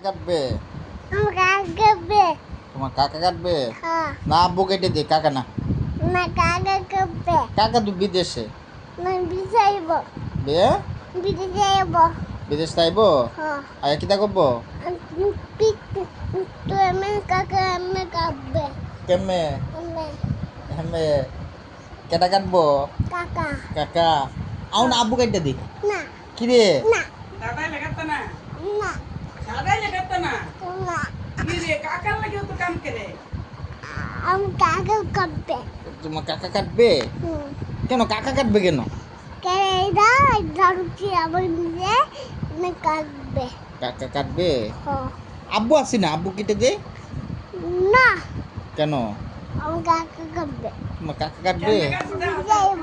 কাটবে? আমার কাকা কাটবে। তোমার কাকা কাটবে? হ্যাঁ। না আব্বু কেটে দে, কাকা না। না কাকা কাটবে। কাকা তো বিদেশে। না বিছাইব। বে বিদেশে যাইব। বিদেশ যাইবো? হ্যাঁ। আর কিতা করবো? তো আমি কাকা আমি কাটবে। কেমনে? আমি হেমে কেটা কাটবো? কাকা। কাকা আও না আব্বু কেটে দি। না কি রে? না দাদাই লাগাতো না না দাদাই লাগাতো না না কি রে কাকার লাগেও তো কাম করে আমি কাকা কাটবে। তোমার কাকা কাটবে? কেন কাকা কাটবে কেন? কেডা ধরছি আমার নিজে না কাটবে। কাকা কাটবে? হ্যাঁ। আব্বু আসি না, আব্বু কেটে দে। না কেন? আমার কাকা কাটবে। তোমার কাকা কাটবে? কেন কাটছে যাইব।